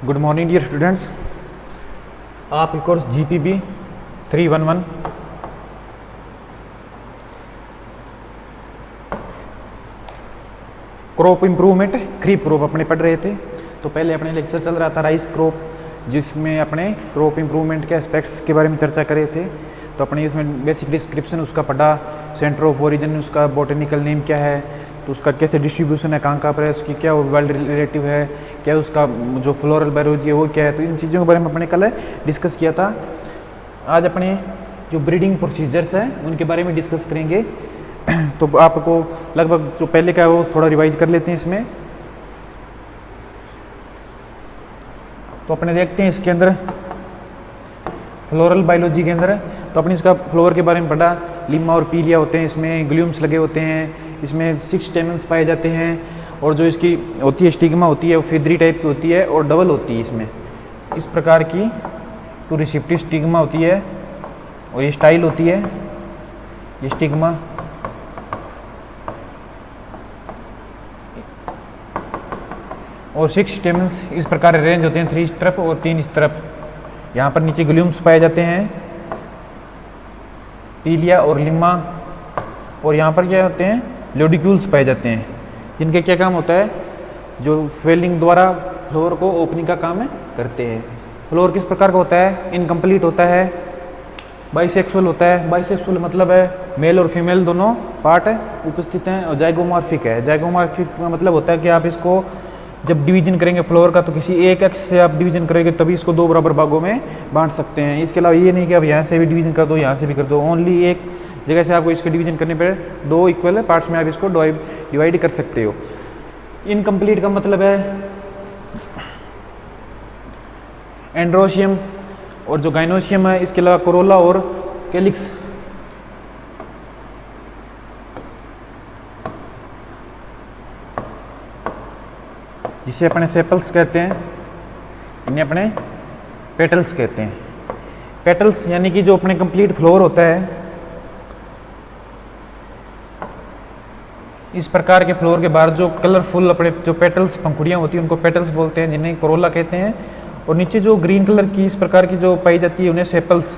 Good morning dear students. आपके course GPB 311 crop improvement क्रीप crop अपने पढ़ रहे थे। तो पहले अपने लेक्चर चल रहा था राइस क्रॉप, जिसमें अपने क्रॉप इम्प्रूवमेंट के एस्पेक्ट्स के बारे में चर्चा कर रहे थे। तो अपने इसमें बेसिक डिस्क्रिप्शन उसका पढ़ा, सेंटर ऑफ ओरिजिन उसका बॉटेनिकल नेम क्या है, तो उसका कैसे डिस्ट्रीब्यूशन है, कहाँ पर है, उसकी क्या वर्ल्ड रिलेटिव है, क्या उसका जो फ्लोरल बायोलॉजी है वो क्या है। तो इन चीज़ों के बारे में अपने कल डिस्कस किया था। आज अपने जो ब्रीडिंग प्रोसीजर्स हैं उनके बारे में डिस्कस करेंगे। तो आपको लगभग जो पहले का है वो थोड़ा रिवाइज कर लेते हैं इसमें। तो अपने देखते हैं इसके अंदर फ्लोरल बायोलॉजी के अंदर, तो अपने इसका फ्लोवर के बारे में पढ़ा। लिम्मा और पीलिया होते हैं, इसमें ग्लूम्स लगे होते हैं, इसमें 6 स्टेमन्स पाए जाते हैं, और जो इसकी होती है स्टिग्मा होती है वो फेदरी टाइप की होती है और डबल होती है। इसमें इस प्रकार की तो रिसेप्टिव स्टिग्मा होती है और ये स्टाइल होती है, ये स्टिग्मा। और 6 स्टेमन्स इस प्रकार अरेंज होते हैं, 3 इस तरफ और 3 इस तरफ। यहाँ पर नीचे ग्लूम्स पाए जाते हैं, पीलिया और लिम्मा, और यहाँ पर क्या होते हैं, लोडिक्यूल्स पाए जाते हैं, जिनके क्या काम होता है, जो स्वेलिंग द्वारा फ्लोर को ओपनिंग का काम करते हैं। फ्लोर किस प्रकार का होता है, इनकम्प्लीट होता है, बाइसेक्सुअल होता है। बाइसेक्सुअल मतलब है मेल और फीमेल दोनों पार्ट उपस्थित हैं, और जाइगोमॉर्फिक है। जाइगोमॉर्फिक का मतलब होता है कि आप इसको जब डिवीजन करेंगे फ्लोर का, तो किसी एक एक्स से आप डिवीजन करेंगे तभी इसको 2 बराबर भागों में बांट सकते हैं। इसके अलावा ये नहीं कि आप यहाँ से भी डिवीजन कर दो, यहाँ से भी कर दो। ओनली एक जगह से आपको इसके डिवीजन करने पर 2 इक्वल पार्ट्स में आप इसको डिवाइड कर सकते हो। इनकम्प्लीट का मतलब है एंड्रोशियम और जो गाइनोशियम है, इसके अलावा कोरोला और कैलिक्स। जिसे अपने सेपल्स कहते हैं, इन्हें अपने पेटल्स कहते हैं। पेटल्स यानी कि जो अपने कंप्लीट फ्लोर होता है, इस प्रकार के फ्लोर के बाहर जो कलरफुल अपने जो पेटल्स पंखुड़ियाँ होती हैं उनको पेटल्स बोलते हैं, जिन्हें कोरोला कहते हैं। और नीचे जो ग्रीन कलर की इस प्रकार की जो पाई जाती है उन्हें सेपल्स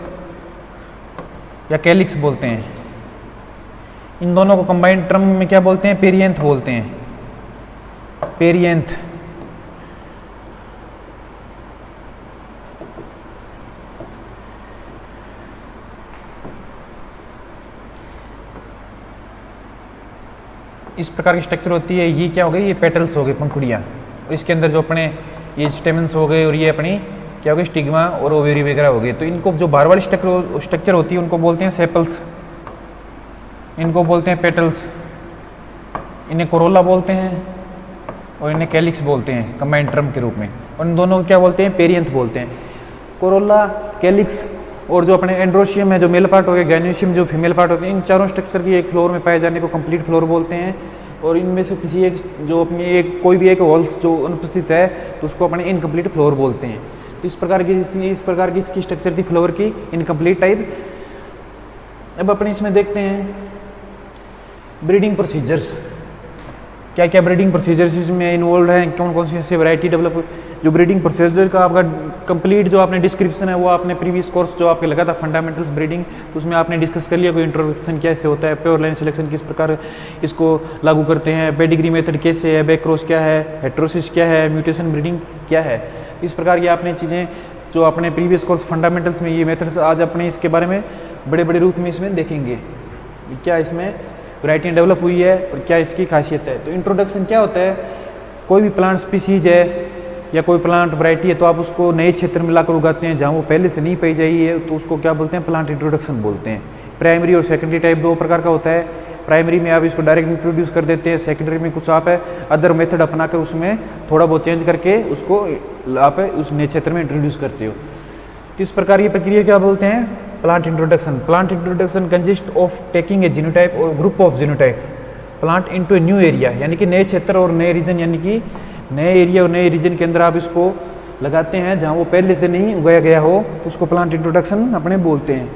या कैलिक्स बोलते हैं। इन दोनों को कंबाइंड टर्म में क्या बोलते हैं, पेरियंथ बोलते हैं, पेरियंथ। इस प्रकार की स्ट्रक्चर होती है। ये क्या हो गई, ये पेटल्स हो गए, पंखुड़ियाँ। और इसके अंदर जो अपने ये स्टेमन्स हो गए, और ये अपनी क्या हो गई, स्टिग्मा और ओवेरी वगैरह हो गए। तो इनको जो बाहर वाली स्ट्रक्चर होती है उनको बोलते हैं सेपल्स, इनको बोलते हैं पेटल्स, इन्हें कोरोला बोलते हैं और इन्हें कैलिक्स बोलते हैं कंबाइंड टर्म के रूप में। और इन दोनों को क्या बोलते हैं, पेरियंथ बोलते हैं। कोरोला, कैलिक्स और जो अपने एंड्रोशियम है जो मेल पार्ट हो गया, गाइनोशियम जो फीमेल पार्ट होते हैं, इन चारों स्ट्रक्चर की एक फ्लोर में पाए जाने को कंप्लीट फ्लोर बोलते हैं। और इनमें से किसी एक जो अपनी एक कोई भी एक वॉल्स जो अनुपस्थित है तो उसको अपने इनकम्प्लीट फ्लोर बोलते हैं। तो इस प्रकार की इसकी स्ट्रक्चर थी फ्लोर की, इनकम्प्लीट टाइप। अब अपने इसमें देखते हैं ब्रीडिंग प्रोसीजर्स, क्या क्या ब्रीडिंग प्रोसीजर्स इसमें इन्वॉल्व हैं, कौन कौन सी ऐसी वैरायटी डेवलप। जो ब्रीडिंग प्रोसीजर का आपका कंप्लीट जो आपने डिस्क्रिप्शन है वो आपने प्रीवियस कोर्स जो आपके लगा था फंडामेंटल्स ब्रीडिंग, तो उसमें आपने डिस्कस कर लिया। कोई इंट्रोडक्शन कैसे होता है, प्योर लाइन सिलेक्शन किस प्रकार इसको लागू करते हैं, पेडिग्री मेथड कैसे है, बैक्रॉस क्या है, हेट्रोसिस क्या है, म्यूटेशन ब्रीडिंग क्या है। इस प्रकार की आपने चीज़ें जो अपने प्रीवियस कोर्स फंडामेंटल्स में ये मेथड्स, आज अपने इसके बारे में बड़े बड़े रूप में इसमें देखेंगे क्या इसमें वैरायटियाँ डेवलप हुई है और क्या इसकी खासियत है। तो इंट्रोडक्शन क्या होता है, कोई भी प्लांट स्पीसीज है या कोई प्लांट वैरायटी है तो आप उसको नए क्षेत्र में लाकर उगाते हैं जहाँ वो पहले से नहीं पाई जाई है, तो उसको क्या बोलते हैं, प्लांट इंट्रोडक्शन बोलते हैं। प्राइमरी और सेकेंडरी टाइप 2 प्रकार का होता है। प्राइमरी में आप इसको डायरेक्ट इंट्रोड्यूस कर देते हैं, सेकेंडरी में कुछ आप अदर मेथड अपना कर उसमें थोड़ा बहुत चेंज करके उसको आप उस नए क्षेत्र में इंट्रोड्यूस करते हो। तो इस प्रकार की प्रक्रिया क्या बोलते हैं, plant introduction. Plant introduction consist of taking a genotype और group of genotype plant into a new area, यानी कि नए क्षेत्र और नए रीजन, यानी कि नए एरिया और नए रीजन के अंदर आप इसको लगाते हैं जहाँ वो पहले से नहीं उगाया गया हो, उसको प्लांट इंट्रोडक्शन अपने बोलते हैं।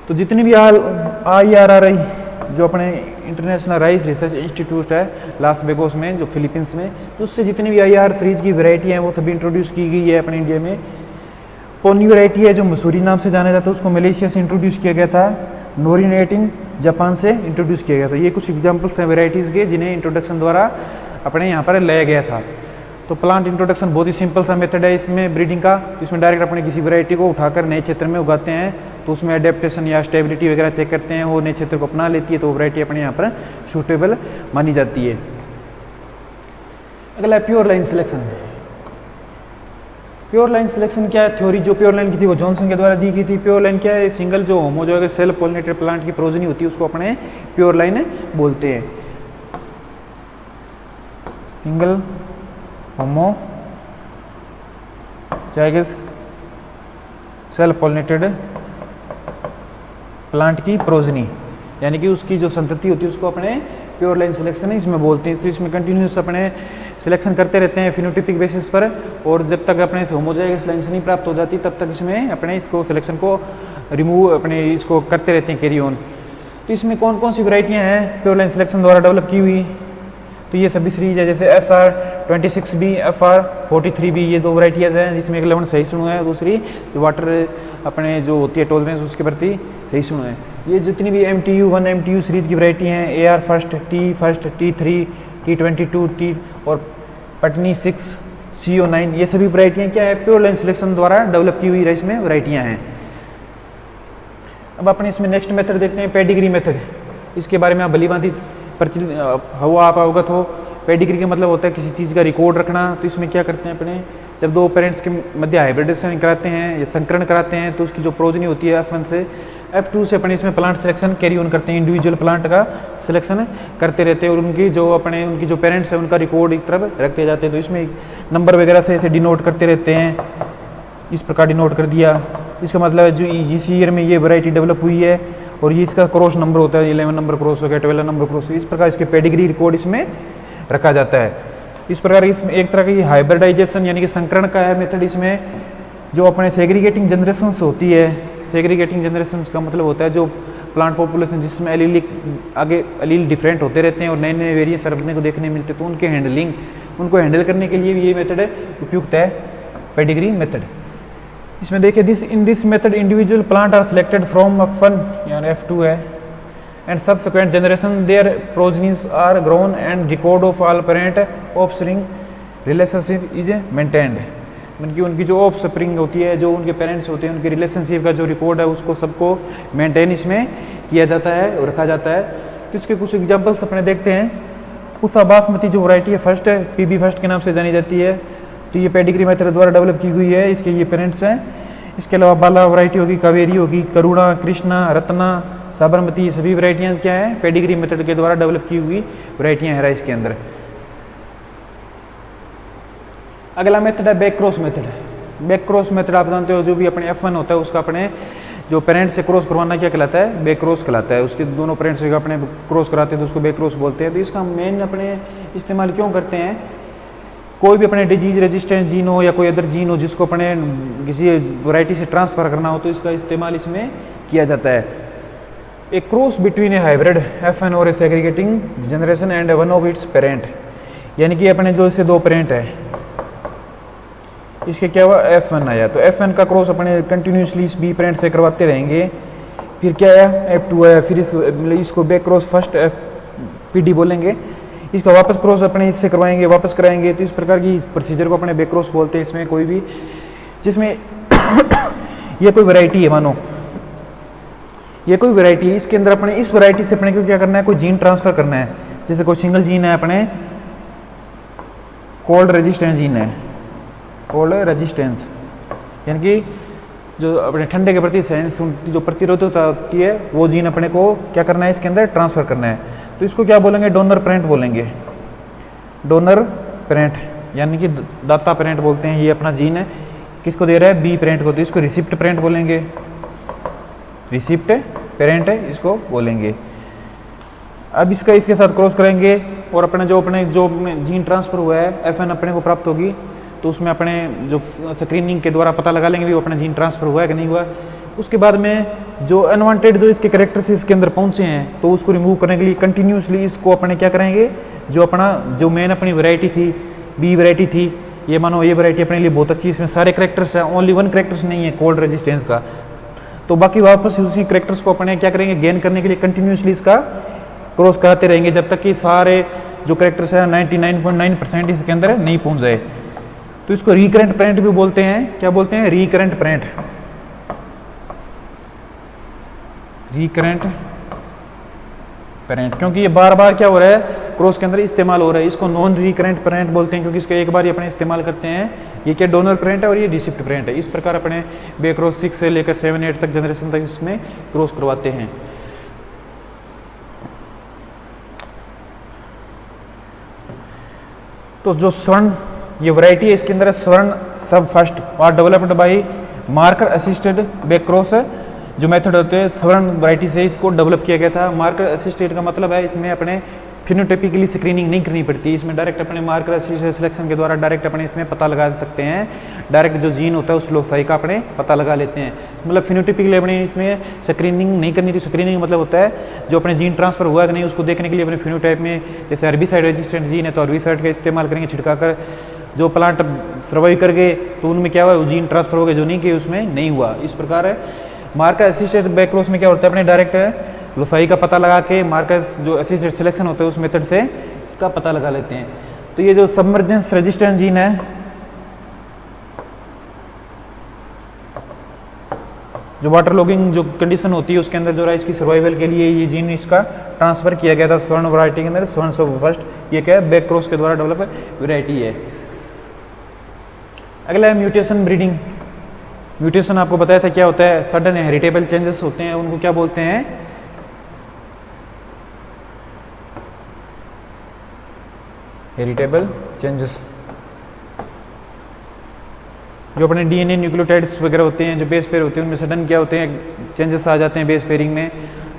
तो जितनी भी RRI जो अपने इंटरनेशनल राइस रिसर्च इंस्टीट्यूट है लास वेगास में, जो फिलीपींस में, तो उससे जितनी भी IR सीरीज की वैरायटी हैं वो सभी इंट्रोड्यूस की गई है अपने इंडिया में। पोनी वैरायटी है जो मसूरी नाम से जाना जाता है, उसको मलेशिया से इंट्रोड्यूस किया गया था। नोरिन 18 जापान से इंट्रोड्यूस किया गया था। ये कुछ एग्जाम्पल्स हैं वैरायटीज़ के जिन्हें इंट्रोडक्शन द्वारा अपने यहाँ पर लाया गया था। तो प्लांट इंट्रोडक्शन बहुत ही सिंपल सा मेथड है इसमें ब्रीडिंग का। तो इसमें डायरेक्ट अपने किसी वैरायटी को उठाकर नए क्षेत्र में उगाते हैं, तो उसमें एडेप्टेशन या स्टेबिलिटी वगैरह चेक करते हैं, वो नए क्षेत्र को अपना लेती है तो वो वैरायटी अपने यहाँ पर सूटेबल मानी जाती है। अगला है pure line selection. Pure line selection क्या है? थ्योरी जो प्योर लाइन की थी वो जॉनसन के द्वारा दी गई थी। प्योर लाइन क्या है? सिंगल जो होमोजोगस सेल्फ पॉलिनेटेड प्लांट की प्रोजनी होती है उसको अपने प्योर लाइन बोलते हैं। Single homozygous self pollinated plant की प्रोजनी, यानी कि उसकी जो संतति होती है उसको अपने प्योर लाइन सिलेक्शन इसमें बोलते हैं। तो इसमें कंटिन्यूस अपने सिलेक्शन करते रहते हैं फिनोटिपिक बेसिस पर, और जब तक अपने होमोजाइगस लाइन से नहीं प्राप्त हो जाती तब तक इसमें अपने इसको सिलेक्शन को रिमूव अपने इसको करते रहते हैं, कैरी ऑन। तो इसमें कौन कौन सी वैरायटियाँ हैं प्योर लाइन सिलेक्शन द्वारा डेवलप की हुई? तो ये सभी सीरीज है, जैसे FR26B, FR43B, ये दो वैरायटीज़ हैं जिसमें एक 11 सहिष्णु है, दूसरी जो वाटर अपने जो होती है टॉलरेंस उसके प्रति सहिष्णु है। ये जितनी भी MTU1 MTU सीरीज की वैरायटी हैं, AR first, T first, T3, T22, T और पटनी 6, CO9, ये सभी वैरायटियाँ क्या है? प्योर लाइन सिलेक्शन द्वारा डेवलप की हुई राइस में वैरायटियाँ हैं। अब अपने इसमें नेक्स्ट मेथड देखते हैं, पेडिग्री मेथड। इसके बारे में आप भलीभांति हुआ आप अवगत हो। पेडिग्री का मतलब होता है किसी चीज़ का रिकॉर्ड रखना। तो इसमें क्या करते हैं अपने, जब दो पेरेंट्स के मध्य हाइब्रिडेशन कराते हैं या संकरण कराते हैं तो उसकी जो प्रोजनी होती है F1 से F2 से अपने इसमें प्लांट सिलेक्शन कैरी ऑन करते हैं, इंडिविजुअल प्लांट का सिलेक्शन करते रहते हैं और उनकी जो पेरेंट्स हैं उनका रिकॉर्ड एक तरफ रखते जाते हैं। तो इसमें नंबर वगैरह से ऐसे डिनोट करते रहते हैं, इस प्रकार डिनोट कर दिया। इसका मतलब है जो जिस ईयर में ये वैरायटी डेवलप हुई है और ये इसका क्रॉस नंबर होता है, 11 नंबर क्रॉस हो गया, 12 नंबर क्रॉस, इस प्रकार इसके पेडिग्री रिकॉर्ड इसमें रखा जाता है। इस प्रकार इसमें एक तरह की हाइब्रिडाइजेशन यानी कि संकरण का है मेथड। इसमें जो अपने सेग्रीगेटिंग जनरेशंस होती है, सेग्रीगेटिंग जनरेशंस का मतलब होता है जो प्लांट पॉपुलेशन जिसमें एलील डिफरेंट होते रहते हैं और नए नए वेरिएंट्स अपने को देखने मिलते हैं, तो उनके हैंडलिंग, उनको हैंडल करने के लिए भी ये मेथड उपयुक्त है, पेडिग्री मेथड। इसमें देखिए in this method individual plant are selected from F1 यानी F2 है and subsequent generation their progenies are grown and record of all parent offspring relationship is maintained. मतलब कि उनकी जो ऑफस्प्रिंग होती है, जो उनके पेरेंट्स होते हैं, उनके रिलेशनशिप का जो रिकॉर्ड है उसको सबको मेंटेन इसमें किया जाता है और रखा जाता है। तो इसके कुछ एग्जाम्पल्स अपने देखते हैं। पूसा बासमती जो वैरायटी है फर्स्ट है, PB फर्स्ट के नाम से जानी जाती है, तो ये पेडिग्री मेथड द्वारा डेवलप की हुई है, इसके ये पेरेंट्स हैं। इसके अलावा बाला वैरायटी होगी, कावेरी होगी, करुणा, कृष्णा, रत्ना, साबरमती, सभी वैरायटियाँ क्या हैं? पेडिग्री मेथड के द्वारा डेवलप की हुई वैरायटियाँ हैं राइस के अंदर। अगला मेथड है back cross method. Back cross method आप जानते हो, जो भी अपने F1 होता है उसका अपने जो पेरेंट्स से क्रॉस करवाना क्या कहलाता है? बैक क्रॉस कहलाता है। उसके दोनों पेरेंट्स से अपने क्रॉस कराते हैं तो उसको बैक क्रॉस बोलते हैं। तो इसका मेन अपने इस्तेमाल क्यों करते हैं? कोई भी अपने डिजीज रेजिस्टेंट जीन हो या कोई अदर जीन हो जिसको अपने किसी वैरायटी से ट्रांसफ़र करना हो तो इसका इस्तेमाल इसमें किया जाता है। A cross between a hybrid F1 और a segregating generation and one of its parent, यानी कि अपने जो इससे दो पेरेंट है, इसके क्या हुआ? F1 आया, तो F1 का क्रॉस अपने कंटिन्यूसली इस B पेरेंट से करवाते रहेंगे। फिर क्या आया? F2 आया, फिर इसको बैक क्रॉस फर्स्ट PD बोलेंगे, इसका वापस क्रॉस अपने इससे करवाएंगे, वापस कराएंगे। तो इस प्रकार की प्रोसीजर को अपने बैक क्रॉस बोलते हैं। इसमें कोई भी जिसमें ये कोई वैरायटी है, मानो ये कोई वैरायटी है, इसके अंदर अपने इस वैरायटी से अपने को क्या करना है? कोई जीन ट्रांसफर करना है। जैसे कोई सिंगल जीन है अपने कोल्ड रेजिस्टेंस जीन है, कोल्ड रेजिस्टेंस यानी कि जो अपने ठंडे के प्रति जो प्रतिरोधकता होती है वो जीन अपने को क्या करना है? इसके अंदर ट्रांसफर करना है। तो इसको क्या बोलेंगे? डोनर पेरेंट बोलेंगे। डोनर पेरेंट यानी कि दाता पेरेंट बोलते हैं। ये अपना जीन है, किसको दे रहा है? B पेरेंट को। तो इसको रिसिप्ट पेरेंट बोलेंगे, रिसिप्ट पेरेंट है इसको बोलेंगे। अब इसका इसके साथ क्रॉस करेंगे और अपने जो जीन ट्रांसफर हुआ है F1 अपने को प्राप्त होगी, तो उसमें अपने जो स्क्रीनिंग के द्वारा पता लगा लेंगे भी वो अपना जीन ट्रांसफर हुआ है कि नहीं हुआ। उसके बाद में जो अनवांटेड जो इसके करेक्टर्स इसके अंदर पहुंचे हैं तो उसको रिमूव करने के लिए कंटिन्यूसली इसको अपने क्या करेंगे, जो अपना जो मेन अपनी वैरायटी थी, बी वैरायटी थी, ये मानो ये वैरायटी अपने लिए बहुत अच्छी, इसमें सारे करेक्टर्स हैं, ओनली वन करेक्टर्स नहीं है कोल्ड रेजिस्टेंस का, तो बाकी वापस उसी करेक्टर्स को अपने क्या करेंगे, गेन करने के लिए कंटिन्यूसली इसका क्रॉस कराते रहेंगे जब तक कि सारे जो करेक्टर्स हैं 99.9% इसके अंदर नहीं पहुंच जाए। तो इसको रिकरेंट पेरेंट भी बोलते हैं। क्या बोलते हैं? Recurrent parent. रिकरेंट पेरेंट, क्योंकि ये बार बार क्या हो रहा है, क्रॉस के अंदर इस्तेमाल हो रहा है। इसको नॉन रिकरेंट पेरेंट बोलते हैं, क्योंकि इसका एक बार ही अपने इस्तेमाल करते हैं। ये क्या डोनर पेरेंट है और ये रिसिप्ट पेरेंट है। इस प्रकार अपने बे क्रॉस 6 से लेकर 7 8 तक जनरेशन तक इसमें क्रॉस करवाते हैं। तो जो स्वर्ण ये वैरायटी है, इसके अंदर स्वर्ण सब फर्स्ट और developed by marker assisted back cross, जो मेथड होते हैं स्वर्ण वैरायटी से इसको डेवलप किया गया था। मार्कर असिस्टेड का मतलब है इसमें अपने फिनोटाइपिकली स्क्रीनिंग नहीं करनी पड़ती, इसमें डायरेक्ट अपने मार्कर असिस्टेड सिलेक्शन के द्वारा डायरेक्ट अपने इसमें पता लगा सकते हैं। डायरेक्ट जो जीन होता है उस लोसाई का अपने पता लगा लेते हैं। मतलब फिनोटाइपिकली अपने इसमें स्क्रीनिंग नहीं करनी थी। स्क्रीनिंग मतलब होता है जो अपने जीन ट्रांसफर हुआ कि नहीं उसको देखने के लिए अपने फिनोटाइप में, जैसे हर्बिसाइड रेजिस्टेंट जीन है तो हर्बिसाइड का इस्तेमाल करेंगे छिड़का कर, जो प्लांट सर्वाइव कर गए तो उनमें क्या हुआ, जीन ट्रांसफर हो गए, जो नहीं किए उसमें नहीं हुआ। इस प्रकार है मार्कर असिस्टेड बैक क्रॉस में क्या होता है, अपने डायरेक्ट लोसाई का पता लगा के मार्कर जो असिस्टेड सिलेक्शन होता है उस मेथड से इसका पता लगा लेते हैं। तो ये जो सबमर्जेंस रेजिस्टेंट जीन है, जो वाटर लॉगिंग जो कंडीशन होती है उसके अंदर जो राइस की सर्वाइवल के लिए ये जीन इसका ट्रांसफर किया गया था स्वर्ण वैरायटी के अंदर। स्वर्ण सब फर्स्ट ये क्या है, बैक क्रॉस के द्वारा डेवलप वैरायटी है। अगला है म्यूटेशन ब्रीडिंग। म्यूटेशन आपको बताया था क्या होता है, सडन हेरिटेबल चेंजेस होते हैं, उनको क्या बोलते हैं, हेरिटेबल चेंजेस। जो अपने डीएनए न्यूक्लियोटाइड्स वगैरह होते हैं, जो बेस पेयर होते हैं, उनमें सडन क्या होते हैं, चेंजेस आ जाते हैं बेस पेयरिंग में।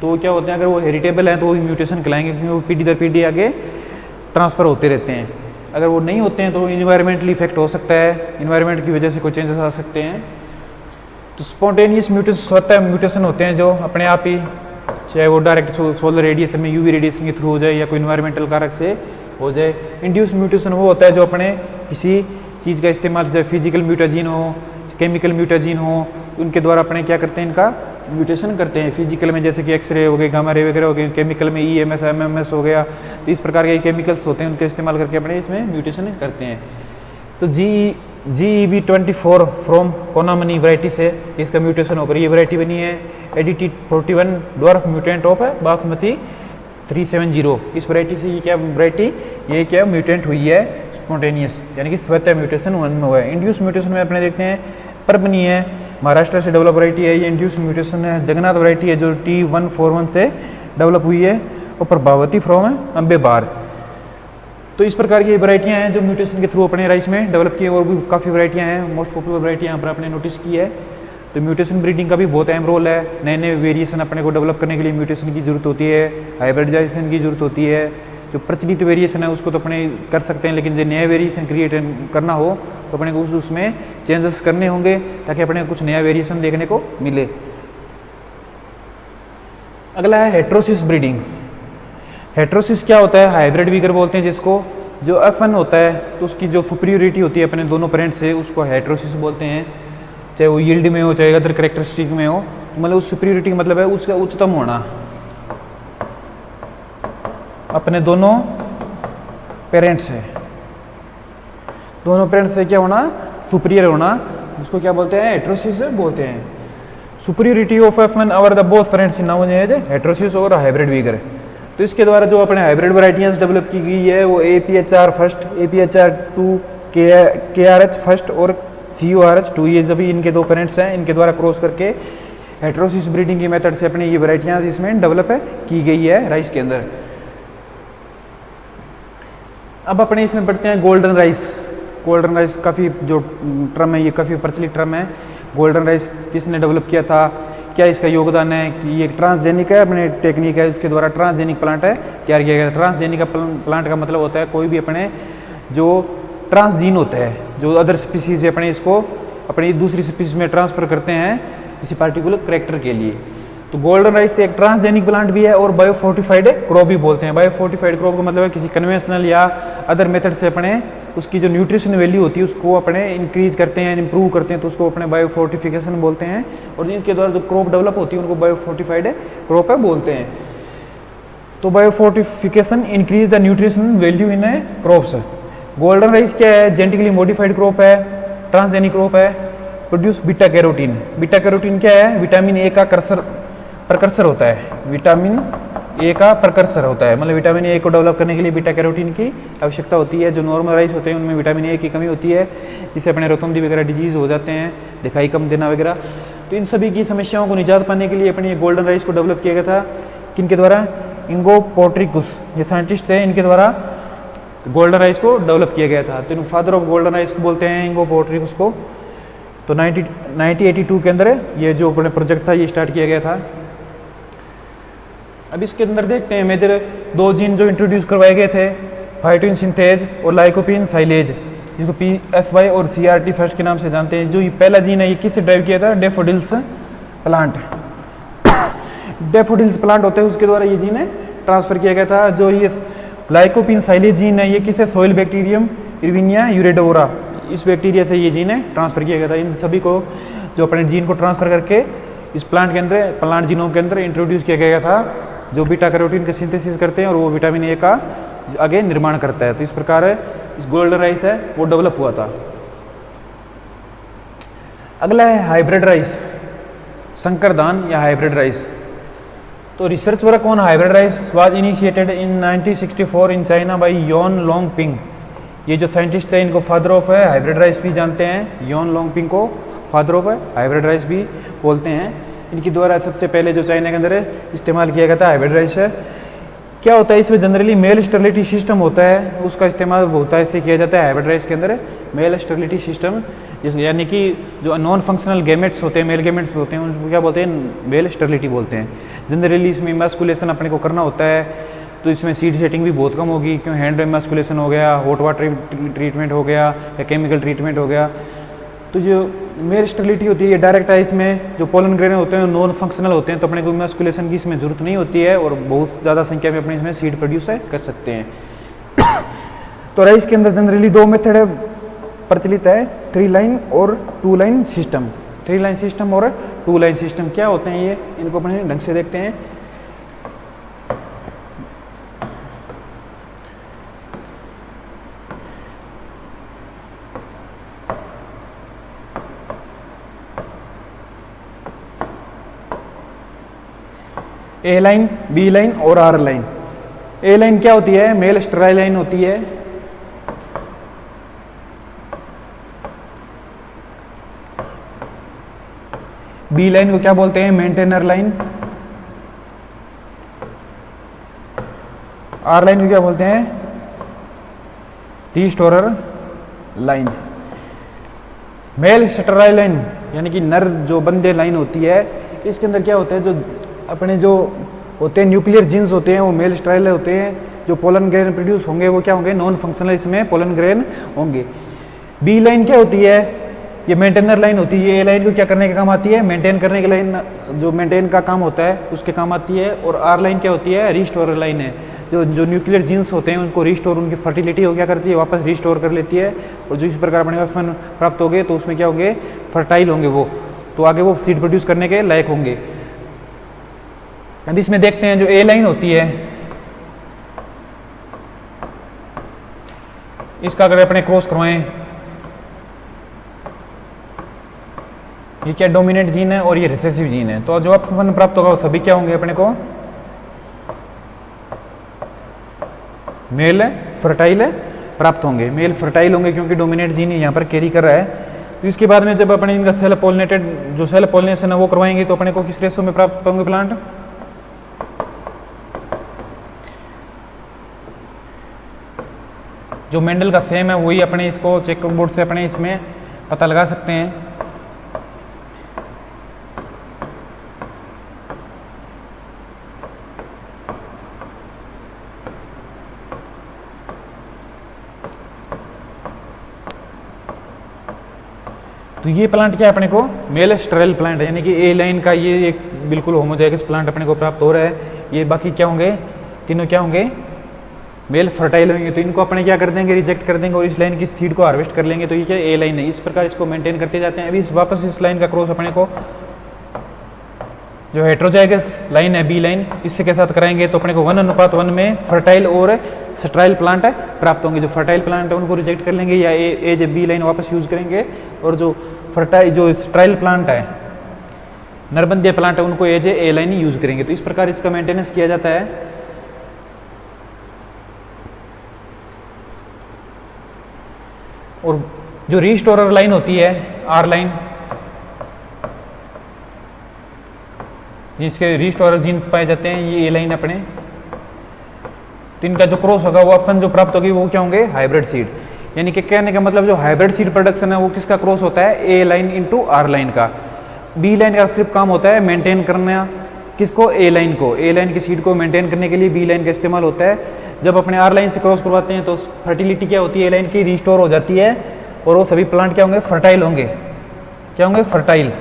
तो क्या होते हैं, अगर वो हेरिटेबल हैं तो वो म्यूटेशन कहलाएंगे, क्योंकि वो पीढ़ी दर पीढ़ी आगे ट्रांसफर होते रहते हैं। अगर वो नहीं होते हैं तो इन्वायरमेंटली इफेक्ट हो सकता है, इन्वायरमेंट की वजह से कोई चेंजेस आ सकते हैं। तो स्पॉन्टेनियस म्यूटेशन स्वतः म्यूटेशन होते हैं जो अपने आप ही, चाहे वो डायरेक्ट सोलर रेडिएशन में यूवी रेडिएशन के थ्रू हो जाए या कोई इन्वायरमेंटल कारक से हो जाए। इंड्यूस म्यूटेशन वो होता है जो अपने किसी चीज़ का इस्तेमाल, जैसे फिजिकल म्यूटाजीन हो, केमिकल म्यूटाजीन हो, उनके द्वारा अपने क्या करते हैं, इनका म्यूटेशन करते हैं। फिजिकल में जैसे कि एक्सरे हो गए, गामा रे वगैरह हो गए, केमिकल में ईएमएस एमएमएस हो गया, तो इस प्रकार के केमिकल्स होते हैं, उनके इस्तेमाल करके अपने इसमें म्यूटेशन करते हैं। तो GEB24 फ्रॉम कोनामनी वैरायटी से इसका म्यूटेशन होकर ये वैरायटी बनी है। ADT41 dwarf mutant of basmati 370। इस वैरायटी से ये क्या वैरायटी, ये क्या म्यूटेंट हुई है, स्पॉन्टेनियस यानी कि स्वतः म्यूटेशन वन में हुआ है। इंड्यूस म्यूटेशन में अपने देखते हैं परबनी है, महाराष्ट्र से डेवलप वैरायटी है, ये इंड्यूस म्यूटेशन है। जगन्नाथ वैरायटी है जो T141 से डेवलप हुई है, और प्रभावती फ्रॉम है अम्बेबार। तो इस प्रकार की वैरायटियाँ हैं जो म्यूटेशन के थ्रू अपने राइस में डेवलप की है, और भी काफ़ी वैरायटियाँ हैं। मोस्ट पॉपुलर वैरायटी यहाँ पर आपने नोटिस की है। तो म्यूटेशन ब्रीडिंग का भी बहुत अहम रोल है। नए नए वेरिएशन अपने को डेवलप करने के लिए म्यूटेशन की जरूरत होती है, हाइब्रिडाइजेशन की जरूरत होती है। जो प्रचलित वेरिएशन है उसको तो अपने कर सकते हैं, लेकिन जो नया वेरिएशन क्रिएट करना हो तो अपने को उसमें चेंजेस करने होंगे ताकि अपने कुछ नया वेरिएशन देखने को मिले। अगला है हेट्रोसिस ब्रीडिंग। हेट्रोसिस क्या होता है, हाइब्रिड वीगर बोलते हैं जिसको। जो F1 होता है तो उसकी जो सुपीरियोरिटी होती है अपने दोनों पेरेंट से, उसको हेट्रोसिस बोलते हैं। चाहे वो यील्ड में हो, चाहे अदर कैरेक्टरिस्टिक में हो, मतलब उस सुपीरियोरिटी का मतलब है उसका उच्चतम होना अपने दोनों पेरेंट्स से। दोनों पेरेंट्स से क्या होना, सुपीरियर होना, उसको क्या बोलते हैं, हेट्रोसिस बोलते हैं। Superiority of F1 over the both parents in known as heterosis और हाइब्रिड वीगर। तो इसके द्वारा जो अपने हाइब्रिड वैरायटियाँ डेवलप की गई है वो APHR first, APHR2, KRH first और CORH2, ये सभी इनके दो पेरेंट्स हैं। इनके द्वारा क्रॉस करके हेट्रोसिस ब्रीडिंग की मेथड से अपनी ये वैरायटियाँ इसमें डेवलप की गई है राइस के अंदर। अब अपने इसमें बढ़ते हैं गोल्डन राइस। गोल्डन राइस काफ़ी जो टर्म है, ये काफ़ी प्रचलित टर्म है। गोल्डन राइस किसने डेवलप किया था, क्या इसका योगदान है, कि ये ट्रांसजेनिक है, अपने टेक्निक है, इसके द्वारा ट्रांसजेनिक प्लांट है तैयार किया गया। ट्रांसजेनिक प्लांट का मतलब होता है कोई भी अपने जो ट्रांसजीन होता है, जो अदर स्पीसीज है, अपने इसको अपनी दूसरी स्पीसीज में ट्रांसफ़र करते हैं किसी पार्टिकुलर करेक्टर के लिए। तो गोल्डन राइस एक ट्रांसजेनिक प्लांट भी है और बायोफोर्टिफाइड क्रॉप भी बोलते हैं। बायोफोर्टिफाइड क्रॉप का मतलब है किसी कन्वेंशनल या अदर मेथड से अपने उसकी जो न्यूट्रिशन वैल्यू होती है उसको अपने इंक्रीज करते हैं, इंप्रूव करते हैं, तो उसको अपने बायोफोर्टिफिकेशन बोलते हैं। और इनके द्वारा जो क्रॉप डेवलप होती है उनको बायोफोर्टिफाइड क्रॉप है बोलते हैं। तो biofortification increase the nutrition value in A crops. Golden rice क्या है? जेनेटिकली मॉडिफाइड क्रॉप है, ट्रांसजेनिक क्रॉप है, produce beta carotene. Beta carotene क्या है? विटामिन ए का प्रकर्सर होता है, विटामिन ए का प्रकर्सर होता है, मतलब विटामिन ए को डेवलप करने के लिए बीटा कैरोटीन की आवश्यकता होती है। जो नॉर्मल राइस होते हैं उनमें विटामिन ए की कमी होती है, जिससे अपने रोतुंदी वगैरह डिजीज हो जाते हैं, दिखाई कम देना वगैरह। तो इन सभी की समस्याओं को निजात पाने के लिए अपने ये गोल्डन राइस को डेवलप किया गया था। किनके द्वारा? इंगो पोर्ट्रिकुस, ये साइंटिस्ट थे, इनके द्वारा गोल्डन राइस को डेवलप किया गया था। तो इन फादर ऑफ गोल्डन राइस को बोलते हैं इंगो पोर्ट्रिकुस को। तो 1982 के अंदर ये जो अपने प्रोजेक्ट था ये स्टार्ट किया गया था। अब इसके अंदर देखते हैं मेजर 2 जीन जो इंट्रोड्यूस करवाए गए थे, फाइटोन सिंथेज और लाइकोपिन साइलेज, जिसको PSY और CRT फर्स्ट के नाम से जानते हैं। जो ये पहला जीन है ये किससे ड्राइव किया था? Daffodils plant. डेफोडिल्स प्लांट होते हैं उसके द्वारा ये जीन है ट्रांसफर किया गया था। जो ये लाइकोपिन साइलेज जीन है ये किसे? सॉइल बैक्टीरियम इरविनिया यूरेडोरा, इस बैक्टीरिया से ये जीन है ट्रांसफर किया गया था। इन सभी को जो अपने जीन को ट्रांसफर करके इस प्लांट के अंदर, प्लांट जीनोम के अंदर इंट्रोड्यूस किया गया था, जो बीटा कैरोटीन का सिंथेसिस करते हैं और वो विटामिन ए का आगे निर्माण करता है। तो इस प्रकार इस गोल्डन राइस है वो डेवलप हुआ था। अगला है हाइब्रिड राइस, संकर धान या हाइब्रिड राइस। तो research work on hybrid rice was initiated in 1964 in China by Yuan Longping. ये जो साइंटिस्ट है इनको फादर ऑफ है हाइब्रिड राइस भी जानते हैं, योन लोंगपिंग को फादर ऑफ हाइब्रिड राइस भी बोलते हैं। इनके द्वारा सबसे पहले जो चाइना के अंदर इस्तेमाल किया गया था हाइब्रिड राइस है। क्या होता है इसमें? जनरली मेल स्टेरिलिटी सिस्टम होता है, उसका इस्तेमाल होता है, इससे किया जाता है हाइब्रिड राइस के अंदर मेल स्टेरिलिटी सिस्टम, यानी कि जो नॉन फंक्शनल गैमेट्स होते हैं, मेल गैमेट्स होते हैं, उनको क्या बोलते हैं? मेल स्टेरिलिटी बोलते हैं। जनरली इसमें इमैस्कुलेशन अपने को करना होता है, तो इसमें सीड सेटिंग भी बहुत कम होगी, क्यों? हैंड इमैस्कुलेशन हो गया, हॉट वाटर ट्रीटमेंट हो गया या केमिकल ट्रीटमेंट हो गया। तो जो मेल स्टेरिलिटी होती है ये डायरेक्ट है, इसमें जो पोलन ग्रेन होते हैं नॉन फंक्शनल होते हैं, तो अपने को इमैस्कुलेशन की इसमें जरूरत नहीं होती है और बहुत ज़्यादा संख्या में अपने इसमें सीड प्रोड्यूस कर सकते हैं। तो राइस के अंदर जनरली 2 मेथड प्रचलित है, 3 लाइन और 2 लाइन सिस्टम। 3 लाइन सिस्टम और 2 लाइन सिस्टम क्या होते हैं ये, इनको अपने ढंग से देखते हैं। ए लाइन, बी लाइन और आर लाइन। ए लाइन क्या होती है? मेल स्टेराइल लाइन होती है। बी लाइन को क्या बोलते हैं? Maintainer line. आर लाइन को क्या बोलते हैं? Restorer line. Male sterile line यानी कि नर जो बंदे लाइन होती है, इसके अंदर क्या होता है? जो अपने जो होते हैं न्यूक्लियर जीन्स होते हैं वो मेल स्टेराइल होते हैं। जो पोलन ग्रेन प्रोड्यूस होंगे वो क्या होंगे? नॉन फंक्शनल इसमें पोलन ग्रेन होंगे। बी लाइन क्या होती है? ये मेंटेनर लाइन होती है। ए लाइन को क्या करने के काम आती है? मेंटेन करने के लाइन, जो मेंटेन का काम होता है उसके काम आती है। और आर लाइन क्या होती है? रिस्टोरर लाइन है। जो न्यूक्लियर जीन्स होते हैं उनको रिस्टोर, उनकी फर्टिलिटी हो क्या करती है? वापस रिस्टोर कर लेती है। और जो इस प्रकार अपने फन प्राप्त हो गए तो उसमें क्या होंगे? फर्टाइल होंगे वो, तो आगे वो सीड प्रोड्यूस करने के लायक होंगे। अब इसमें देखते हैं जो ए लाइन होती है, इसका अगर अपने क्रॉस करवाएं, ये क्या डोमिनेंट जीन है और ये रिसेसिव जीन है। तो जो अपने प्राप्त होगा वो सभी क्या होंगे? अपने को मेल फर्टाइल प्राप्त होंगे। मेल फर्टाइल होंगे क्योंकि डोमिनेंट जीन यहाँ पर कैरी कर रहा है। तो इसके बाद में जब अपने इनका सेल पॉलिनेटेड, जो सेल पॉलिनेशन है वो करवाएंगे, तो अपने को किस रेशो में प्राप्त होंगे प्लांट? जो मेंडल का सेम है वही अपने इसको चेक बोर्ड से अपने इसमें पता लगा सकते हैं। तो ये प्लांट क्या है अपने को मेल स्टेराइल प्लांट है, यानी कि ए लाइन का ये एक बिल्कुल होमोजाइगस प्लांट अपने को प्राप्त हो रहा है। ये बाकी क्या होंगे, तीनों क्या होंगे, मेल फर्टाइल होंगे। तो इनको अपने क्या कर देंगे, रिजेक्ट कर देंगे और इस लाइन की सीड को हार्वेस्ट कर लेंगे। तो ये क्या ए लाइन है, इस प्रकार इसको मेंटेन करते जाते हैं। अभी वापस इस लाइन का क्रॉस अपने को जो हेट्रोजाइगस लाइन है बी लाइन, इससे के साथ कराएंगे तो अपने को 1:1 में फर्टाइल और स्टेराइल प्लांट प्राप्त होंगे। जो फर्टाइल प्लांट है उनको रिजेक्ट कर लेंगे या ए जे बी लाइन वापस यूज करेंगे, और जो स्टेराइल प्लांट है, नरबंदीय प्लांट है, उनको एज ए लाइन यूज करेंगे। तो इस प्रकार इसका मेंटेनेंस किया जाता है। और जो रीस्टोरर लाइन होती है आर लाइन, जिसके रीस्टोरर जीन पाए जाते हैं, ये ए लाइन अपने, तो इनका जो क्रॉस होगा वो ऑप्शन जो प्राप्त होगी वो क्या होंगे, हाइब्रिड सीड। यानी कि कहने का मतलब जो हाइब्रिड सीड प्रोडक्शन है वो किसका क्रॉस होता है, ए लाइन इंटू आर लाइन का। बी लाइन का सिर्फ काम होता है मेंटेन करना किसको, ए लाइन को। ए लाइन की सीड को मेंटेन करने के लिए बी लाइन का इस्तेमाल होता है। जब अपने आर लाइन से क्रॉस करवाते हैं तो फर्टिलिटी क्या होती है, ए लाइन की रिस्टोर हो जाती है और वो सभी प्लांट क्या होंगे, फर्टाइल होंगे। क्या होंगे, फर्टाइल।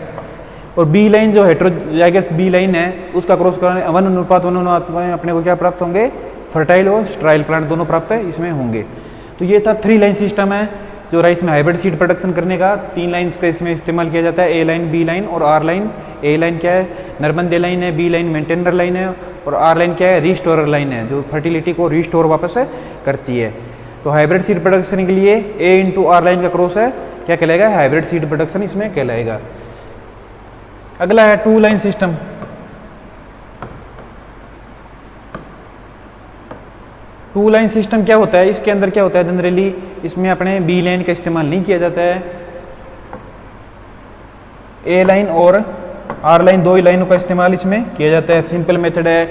और बी लाइन जो हेट्रोजाइगस बी लाइन है उसका क्रॉस कराने 1:1 में अपने को क्या प्राप्त होंगे, फर्टाइल और स्टेराइल प्लांट दोनों प्राप्त है इसमें होंगे। तो ये था 3 लाइन सिस्टम है जो राइस में हाइब्रिड सीड प्रोडक्शन करने का। 3 लाइन्स का इसमें इस्तेमाल किया जाता है, ए लाइन, बी लाइन और आर लाइन। ए लाइन क्या है, नरबंदे लाइन है, बी लाइन मेंटेनर लाइन है, और आर लाइन क्या है, रिस्टोरर लाइन है, जो फर्टिलिटी को रिस्टोर वापस करती है। तो हाइब्रिड सीड प्रोडक्शन के लिए ए इंटू आर लाइन का क्रॉस है, क्या कहलाएगा, हाइब्रिड सीड प्रोडक्शन इसमें कहलाएगा। अगला है 2 line system. Two line system क्या होता है, इसके अंदर क्या होता है, जनरली इसमें अपने बी लाइन का इस्तेमाल नहीं किया जाता है। ए लाइन और आर लाइन 2 ही लाइनों का इस्तेमाल इसमें किया जाता है। सिंपल मेथड है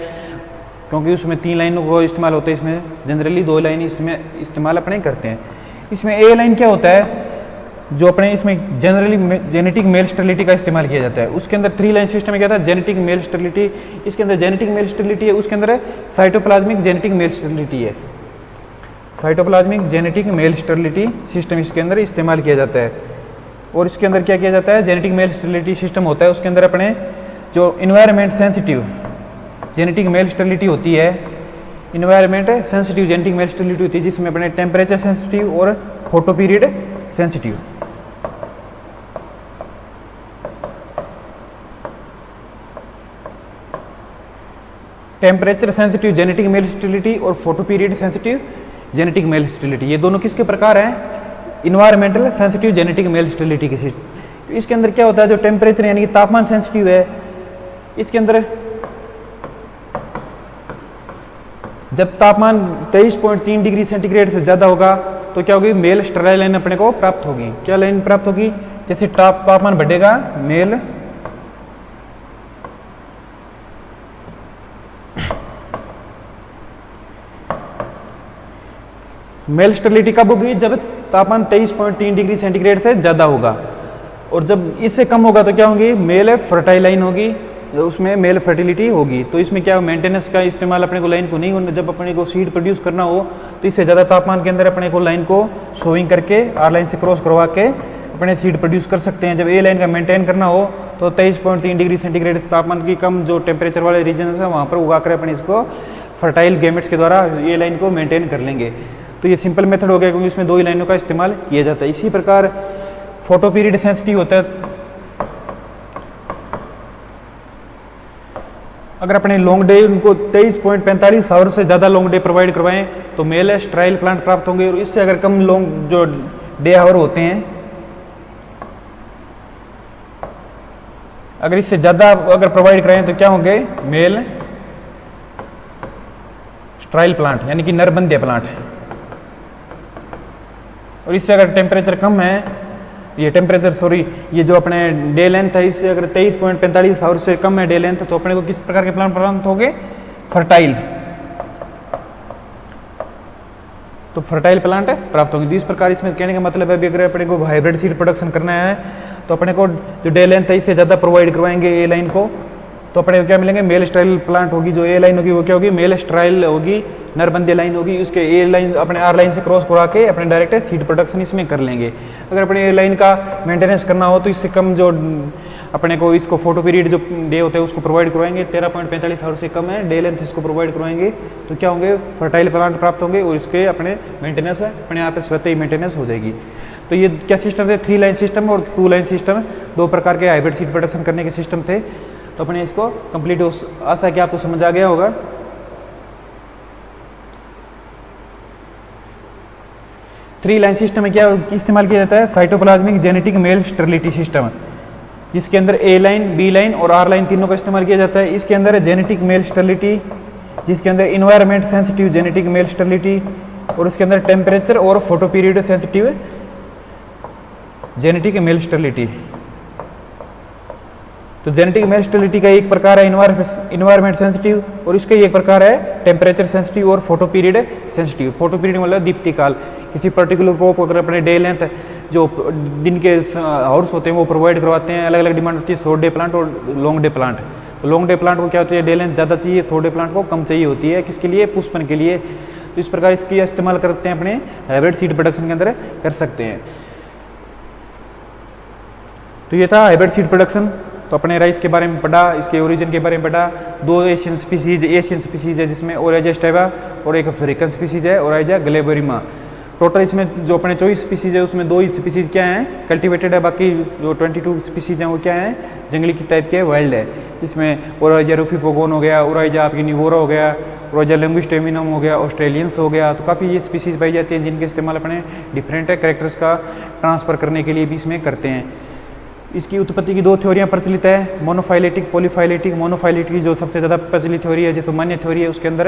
क्योंकि उसमें 3 लाइनों को इस्तेमाल होता है, इसमें जनरली 2 लाइन इसमें इस्तेमाल अपने करते हैं। इसमें ए लाइन क्या होता है, जो अपने इसमें जनरली जेनेटिक मेल स्टेरिलिटी का इस्तेमाल किया जाता है। उसके अंदर 3 लाइन सिस्टम में क्या था, जेनेटिक मेल स्टेरिलिटी, इसके अंदर जेनेटिक मेल स्टेरिलिटी है, उसके अंदर साइटोप्लाज्मिक जेनेटिक मेल स्टेरिलिटी है। Cytoplasmic genetic male sterility system इसके अंदर इस्तेमाल किया जाता है। और इसके अंदर क्या किया जाता है, जेनेटिक मेल स्टेरिलिटी सिस्टम होता है, उसके अंदर अपने जो environment sensitive genetic male sterility होती है, environment sensitive genetic male sterility होती है, जिसमें अपने टेम्परेचर सेंसिटिव और photoperiod sensitive. Temperature sensitive genetic male sterility और photoperiod sensitive genetic male sterility, ये दोनों किसके प्रकार हैं, environmental sensitive genetic male sterility के सिस्टम। इसके अंदर क्या होता है, जो टेम्परेचर यानी कि तापमान सेंसिटिव है, इसके अंदर जब तापमान 23.3 डिग्री सेंटीग्रेड से ज़्यादा होगा तो क्या होगी, मेल स्टेराइल लाइन अपने को प्राप्त होगी। क्या लाइन प्राप्त होगी, जैसे तापमान बढ़ेगा मेल मेल स्टेरिलिटी कब होगी, जब तापमान 23.3 डिग्री सेंटीग्रेड से ज़्यादा होगा। और जब इससे कम होगा तो क्या होगी, मेल फर्टाइल लाइन होगी, उसमें मेल फर्टिलिटी होगी। तो इसमें क्या मेंटेनेंस का इस्तेमाल अपने को लाइन को नहीं होना, जब अपने को सीड प्रोड्यूस करना हो तो इससे ज़्यादा तापमान के अंदर अपने को लाइन को सोइंग करके आर लाइन से क्रॉस करवा के अपने सीड प्रोड्यूस कर सकते हैं। जब ए लाइन का मेंटेन करना हो तो 23.3 डिग्री सेंटीग्रेड तापमान की कम जो टेम्परेचर वाले रीजन है वहाँ पर उगा कर अपने इसको फर्टाइल गैमेट्स के द्वारा ए लाइन को मेंटेन कर लेंगे। तो ये सिंपल मेथड हो गया क्योंकि इसमें 2 ही लाइनों का इस्तेमाल किया जाता है। इसी प्रकार फोटो पीरियड सेंसिटिव होता है। अगर अपने लॉन्ग डे उनको 23.45 आवर से ज़्यादा लॉन्ग डे प्रोवाइड करवाएं तो मेल स्टेराइल प्लांट प्राप्त होंगे। और इससे अगर कम लॉन्ग जो डे आवर होते हैं, अगर इससे ज़्यादा अगर प्रोवाइड कराएं तो क्या होंगे, मेल स्टेराइल प्लांट यानी कि नरबंदे प्लांट। और इससे अगर टेम्परेचर कम है, ये जो अपने डे लेंथ है, इससे अगर 23.45 आवर से कम है डे लेंथ तो अपने को किस प्रकार के प्लांट प्राप्त होंगे, फर्टाइल। तो फर्टाइल प्लांट प्राप्त होंगे। इस प्रकार इसमें कहने का मतलब है भी अगर अपने को हाइब्रिड सीड प्रोडक्शन करना है तो अपने को जो डे लेंथ है इससे ज़्यादा प्रोवाइड करवाएंगे ए लाइन को, तो अपने को क्या मिलेंगे, मेल स्टेराइल प्लांट होगी। जो ए लाइन होगी वो क्या होगी, मेल स्टेराइल होगी, नरबंदी लाइन होगी उसके ए लाइन अपने आर लाइन से क्रॉस करा के अपने डायरेक्ट सीड प्रोडक्शन इसमें कर लेंगे। अगर अपने ए लाइन का मेंटेनेंस करना हो तो इससे कम जो अपने को इसको फोटो पीरियड जो डे होता है उसको प्रोवाइड करवाएंगे, 13.45 आवर से कम है डे लेंथ इसको प्रोवाइड करवाएंगे तो क्या होंगे, फर्टाइल प्लांट प्राप्त होंगे और इसके अपने मेंटेनेंस अपने आप स्वतः ही मेंटेनेंस हो जाएगी। तो ये क्या सिस्टम थे, 3 लाइन सिस्टम और 2 लाइन सिस्टम, 2 प्रकार के हाइब्रिड सीड प्रोडक्शन करने के सिस्टम थे। तो अपने इसको कंप्लीट आशा है कि आपको समझ आ गया होगा। थ्री लाइन सिस्टम में क्या इस्तेमाल किया जाता है, cytoplasmic genetic male sterility system, जिसके अंदर ए लाइन, बी लाइन और आर लाइन तीनों का इस्तेमाल किया जाता है। इसके अंदर जेनेटिक मेल स्टेरिलिटी, जिसके अंदर environment sensitive genetic male sterility और उसके अंदर टेम्परेचर और photoperiod sensitive genetic male sterility. तो जेनेटिक मेल स्टेरिलिटी का एक प्रकार है इन्वायरमेंट सेंसिटिव और इसका एक प्रकार है टेम्परेचर सेंसिटिव और photoperiod sensitive. Photo period मतलब दीप्ति काल, किसी पर्टिकुलर क्रॉप अगर अपने डे लेंथ जो दिन के आवर्स होते हैं वो प्रोवाइड करवाते हैं। अलग अलग डिमांड होती है, शॉर्ट डे प्लांट और लॉन्ग डे प्लांट। तो लॉन्ग डे प्लांट को क्या होती है, डे लेंथ ज़्यादा चाहिए, शॉर्ट डे प्लांट को कम चाहिए होती है। किसके लिए, पुष्पन के लिए। तो इस प्रकार इसकी इस्तेमाल करते हैं अपने हाइब्रिड सीड प्रोडक्शन के अंदर कर सकते हैं। तो ये था हाइब्रिड सीड प्रोडक्शन। तो अपने राइस के बारे में पढ़ा, इसके ओरिजिन के बारे में पढ़ा। 2 एशियन स्पीसीज है जिसमें ओराइजा स्टेवा और एक अफ्रीकन स्पीसीज है ओराइजा ग्लेबोरिमा। टोटल इसमें जो अपने 24 स्पीसीज है उसमें 2 ही स्पीसीज क्या हैं, कल्टीवेटेड है, बाकी जो 22 स्पीसीज हैं वो क्या हैं, जंगली की टाइप के वाइल्ड है। जिसमें ओराइजा रूफीपोगोन हो गया, ओराइजा आपकी निवोरा हो गया, ओराइजा लिंग्विस्टेमिनम हो गया, ऑस्ट्रेलियंस हो गया। तो काफ़ी ये स्पीसीज पाई जाती हैं जिनके इस्तेमाल अपने डिफरेंट कैरेक्टर्स का ट्रांसफ़र करने के लिए भी इसमें करते हैं। इसकी उत्पत्ति की 2 थ्योरियाँ प्रचलित है, मोनोफाइलेटिक पॉलीफाइलेटिक। मोनोफाइलेटिक जो सबसे ज़्यादा प्रचलित थ्योरी है, जैसे मान्य थ्योरी है, उसके अंदर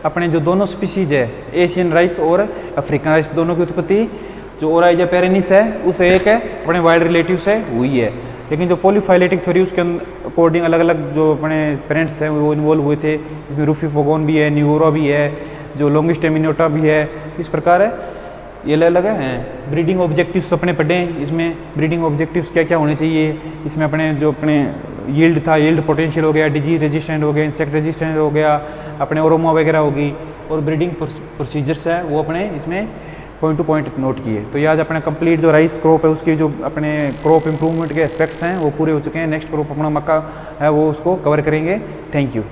अपने जो दोनों स्पीसीज है, एशियन राइस और अफ्रीकन राइस, दोनों की उत्पत्ति जो ओराइजा पेरेनिस है उसे एक है अपने वाइल्ड रिलेटिव से हुई है। लेकिन जो पॉलीफाइलेटिक थ्योरी उसके अकॉर्डिंग अलग अलग जो अपने पेरेंट्स हैं वो इन्वॉल्व हुए थे। इसमें रूफीपोगोन भी है, निवोरा भी है, जो लॉन्गिस्टेमिनोटा भी है। इस प्रकार है ये अलग अलग हैं। ब्रीडिंग ऑब्जेक्टिव्स अपने पढ़ें, इसमें ब्रीडिंग ऑब्जेक्टिव्स क्या क्या होने चाहिए। इसमें अपने जो अपने यील्ड था, यील्ड पोटेंशियल हो गया, डिजीज रेजिस्टेंट हो गया, इंसेक्ट रेजिस्टेंट हो गया, अपने ओरोमा वगैरह होगी, और ब्रीडिंग प्रोसीजर्स है वो अपने इसमें पॉइंट टू पॉइंट नोट किए। तो ये आज अपना कंप्लीट जो राइस क्रॉप है उसके जो अपने क्रॉप इंप्रूवमेंट के एस्पेक्ट्स हैं वो पूरे हो चुके हैं। नेक्स्ट क्रॉप अपना मक्का है वो उसको कवर करेंगे। Thank you.